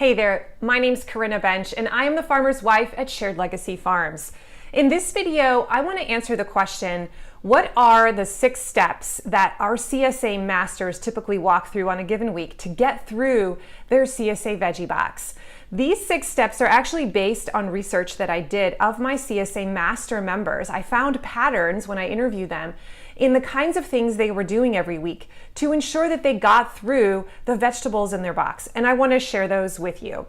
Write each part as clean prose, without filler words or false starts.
Hey there, my name's Corinna Bench and I am the farmer's wife at Shared Legacy Farms. In this video, I want to answer the question, what are the 6 steps that our CSA masters typically walk through on a given week to get through their CSA veggie box? These 6 steps are actually based on research that I did of my CSA master members. I found patterns when I interviewed them in the kinds of things they were doing every week to ensure that they got through the vegetables in their box. And I want to share those with you.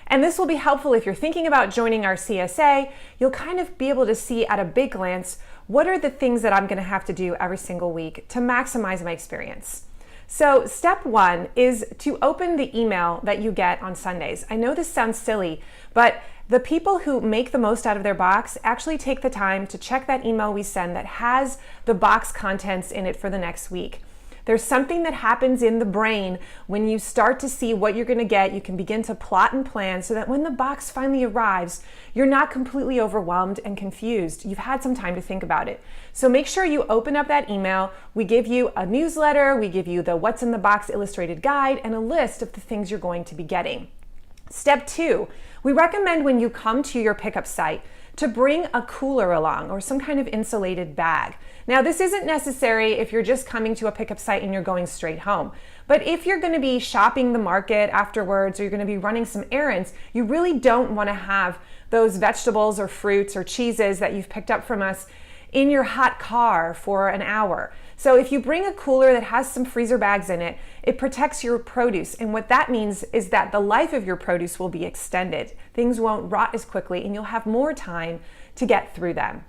And this will be helpful if you're thinking about joining our CSA. You'll kind of be able to see at a big glance, what are the things that I'm going to have to do every single week to maximize my experience? So step 1 is to open the email that you get on Sundays. I know this sounds silly, but the people who make the most out of their box actually take the time to check that email we send that has the box contents in it for the next week. There's something that happens in the brain when you start to see what you're going to get. You can begin to plot and plan so that when the box finally arrives, you're not completely overwhelmed and confused. You've had some time to think about it. So make sure you open up that email. We give you a newsletter, we give you the What's in the Box illustrated guide, and a list of the things you're going to be getting. Step 2, we recommend when you come to your pickup site to bring a cooler along or some kind of insulated bag. Now, this isn't necessary if you're just coming to a pickup site and you're going straight home. But if you're going to be shopping the market afterwards or you're going to be running some errands, you really don't want to have those vegetables or fruits or cheeses that you've picked up from us in your hot car for an hour. So if you bring a cooler that has some freezer bags in it, it protects your produce. And what that means is that the life of your produce will be extended. Things won't rot as quickly and you'll have more time to get through them.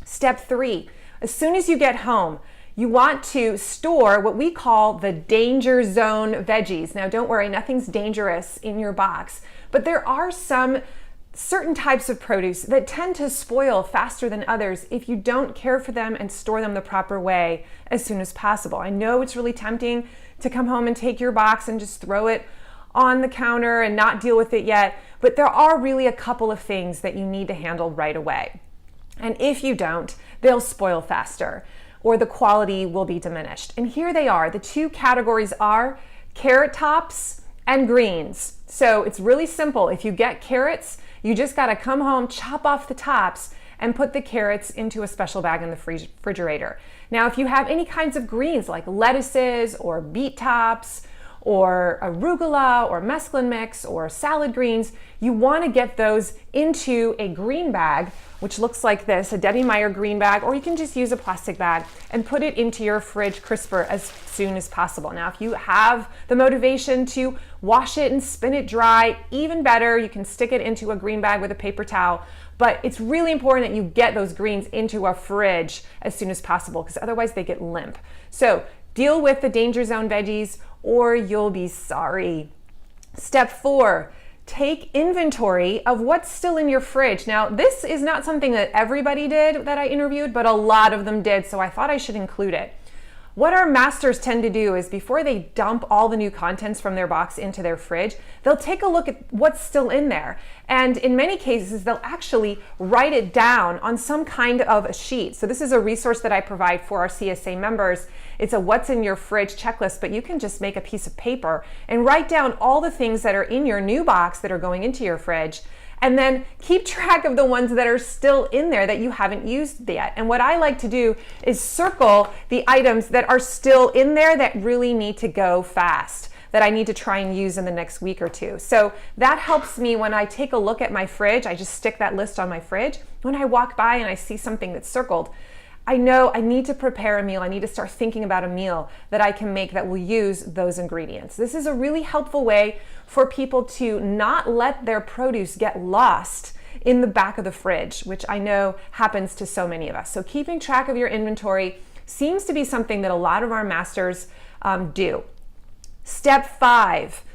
Step 3, as soon as you get home, you want to store what we call the danger zone veggies. Now don't worry, nothing's dangerous in your box, but there are some certain types of produce that tend to spoil faster than others if you don't care for them and store them the proper way as soon as possible. I know it's really tempting to come home and take your box and just throw it on the counter and not deal with it yet, but there are really a couple of things that you need to handle right away. And if you don't, they'll spoil faster or the quality will be diminished. And here they are. The 2 categories are carrot tops and greens. So it's really simple. If you get carrots, you just got to come home, chop off the tops, and put the carrots into a special bag in the refrigerator. Now, if you have any kinds of greens like lettuces or beet tops or arugula or mesclun mix or salad greens, you want to get those into a green bag, which looks like this, a Debbie Meyer green bag, or you can just use a plastic bag and put it into your fridge crisper as soon as possible. Now, if you have the motivation to wash it and spin it dry, even better, you can stick it into a green bag with a paper towel. But it's really important that you get those greens into a fridge as soon as possible because otherwise they get limp. So deal with the danger zone veggies or you'll be sorry. Step 4, take inventory of what's still in your fridge. Now, this is not something that everybody did that I interviewed, but a lot of them did, so I thought I should include it. What our masters tend to do is before they dump all the new contents from their box into their fridge, they'll take a look at what's still in there. And in many cases, they'll actually write it down on some kind of a sheet. So this is a resource that I provide for our CSA members. It's a what's in your fridge checklist, but you can just make a piece of paper and write down all the things that are in your new box that are going into your fridge. And then keep track of the ones that are still in there that you haven't used yet. And what I like to do is circle the items that are still in there that really need to go fast, that I need to try and use in the next week or 2. So that helps me when I take a look at my fridge. I just stick that list on my fridge. When I walk by and I see something that's circled, I know I need to prepare a meal. I need to start thinking about a meal that I can make that will use those ingredients. This is a really helpful way for people to not let their produce get lost in the back of the fridge, which I know happens to so many of us. So keeping track of your inventory seems to be something that a lot of our masters do. Step 5,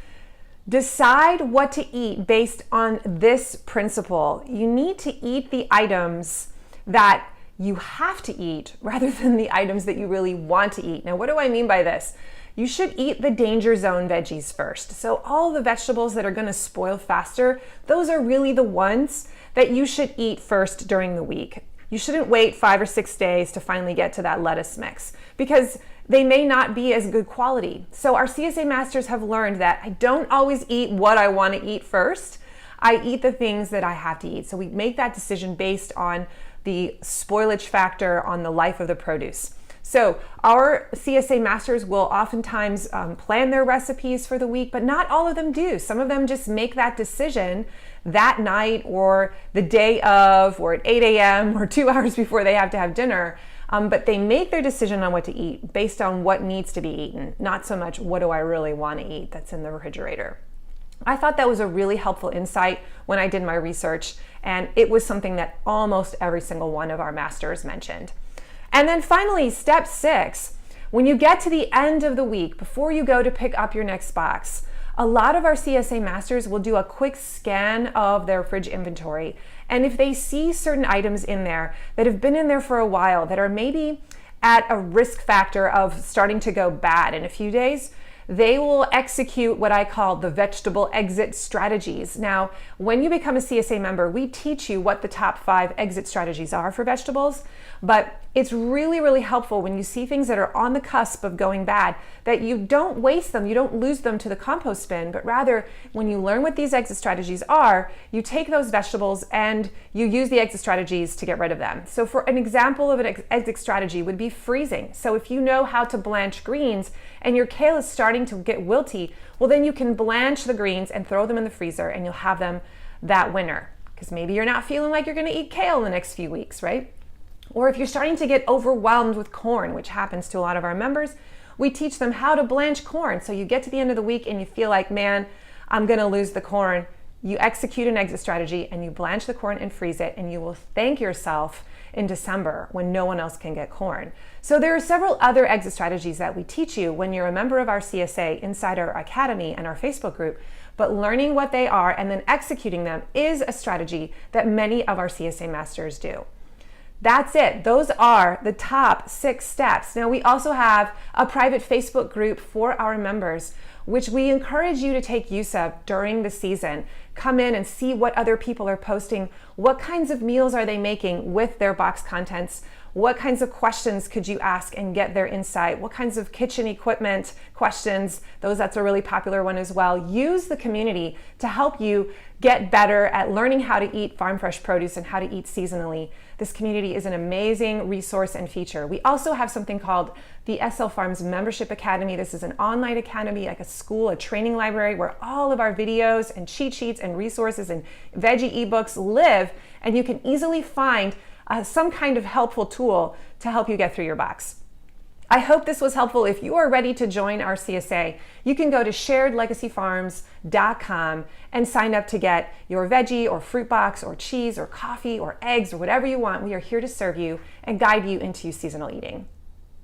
decide what to eat based on this principle. You need to eat the items that you have to eat rather than the items that you really want to eat. Now, what do I mean by this? You should eat the danger zone veggies first. So all the vegetables that are going to spoil faster, those are really the ones that you should eat first during the week. You shouldn't wait 5 or 6 days to finally get to that lettuce mix because they may not be as good quality. So our CSA masters have learned that I don't always eat what I want to eat first. I eat the things that I have to eat. So we make that decision based on the spoilage factor on the life of the produce. So our CSA masters will oftentimes plan their recipes for the week, but not all of them do. Some of them just make that decision that night or the day of or at 8 a.m. or 2 hours before they have to have dinner. But they make their decision on what to eat based on what needs to be eaten, not so much what do I really want to eat that's in the refrigerator. I thought that was a really helpful insight when I did my research, and it was something that almost every single one of our masters mentioned. And then finally, step 6, when you get to the end of the week, before you go to pick up your next box, a lot of our CSA masters will do a quick scan of their fridge inventory. And if they see certain items in there that have been in there for a while, that are maybe at a risk factor of starting to go bad in a few days, they will execute what I call the vegetable exit strategies. Now, when you become a CSA member, we teach you what the top 5 exit strategies are for vegetables, but it's really, really helpful when you see things that are on the cusp of going bad, that you don't waste them, you don't lose them to the compost bin, but rather when you learn what these exit strategies are, you take those vegetables and you use the exit strategies to get rid of them. So for an example of an exit strategy would be freezing. So if you know how to blanch greens and your kale is starting to get wilty, well then you can blanch the greens and throw them in the freezer and you'll have them that winter. Because maybe you're not feeling like you're gonna eat kale in the next few weeks, right? Or if you're starting to get overwhelmed with corn, which happens to a lot of our members, we teach them how to blanch corn. So you get to the end of the week and you feel like, man, I'm gonna lose the corn. You execute an exit strategy and you blanch the corn and freeze it, and you will thank yourself in December when no one else can get corn. So there are several other exit strategies that we teach you when you're a member of our CSA inside our academy and our Facebook group, but learning what they are and then executing them is a strategy that many of our CSA masters do. That's it. Those are the top 6 steps. Now, we also have a private Facebook group for our members, which we encourage you to take use of during the season. Come in and see what other people are posting. What kinds of meals are they making with their box contents? What kinds of questions could you ask and get their insight? What kinds of kitchen equipment questions? That's a really popular one as well. Use the community to help you get better at learning how to eat farm fresh produce and how to eat seasonally. This community is an amazing resource and feature. We also have something called the SL Farms Membership Academy. This is an online academy, like a school, a training library, where all of our videos and cheat sheets and resources and veggie ebooks live, and you can easily find some kind of helpful tool to help you get through your box. I hope this was helpful. If you are ready to join our CSA, you can go to sharedlegacyfarms.com and sign up to get your veggie or fruit box or cheese or coffee or eggs or whatever you want. We are here to serve you and guide you into seasonal eating.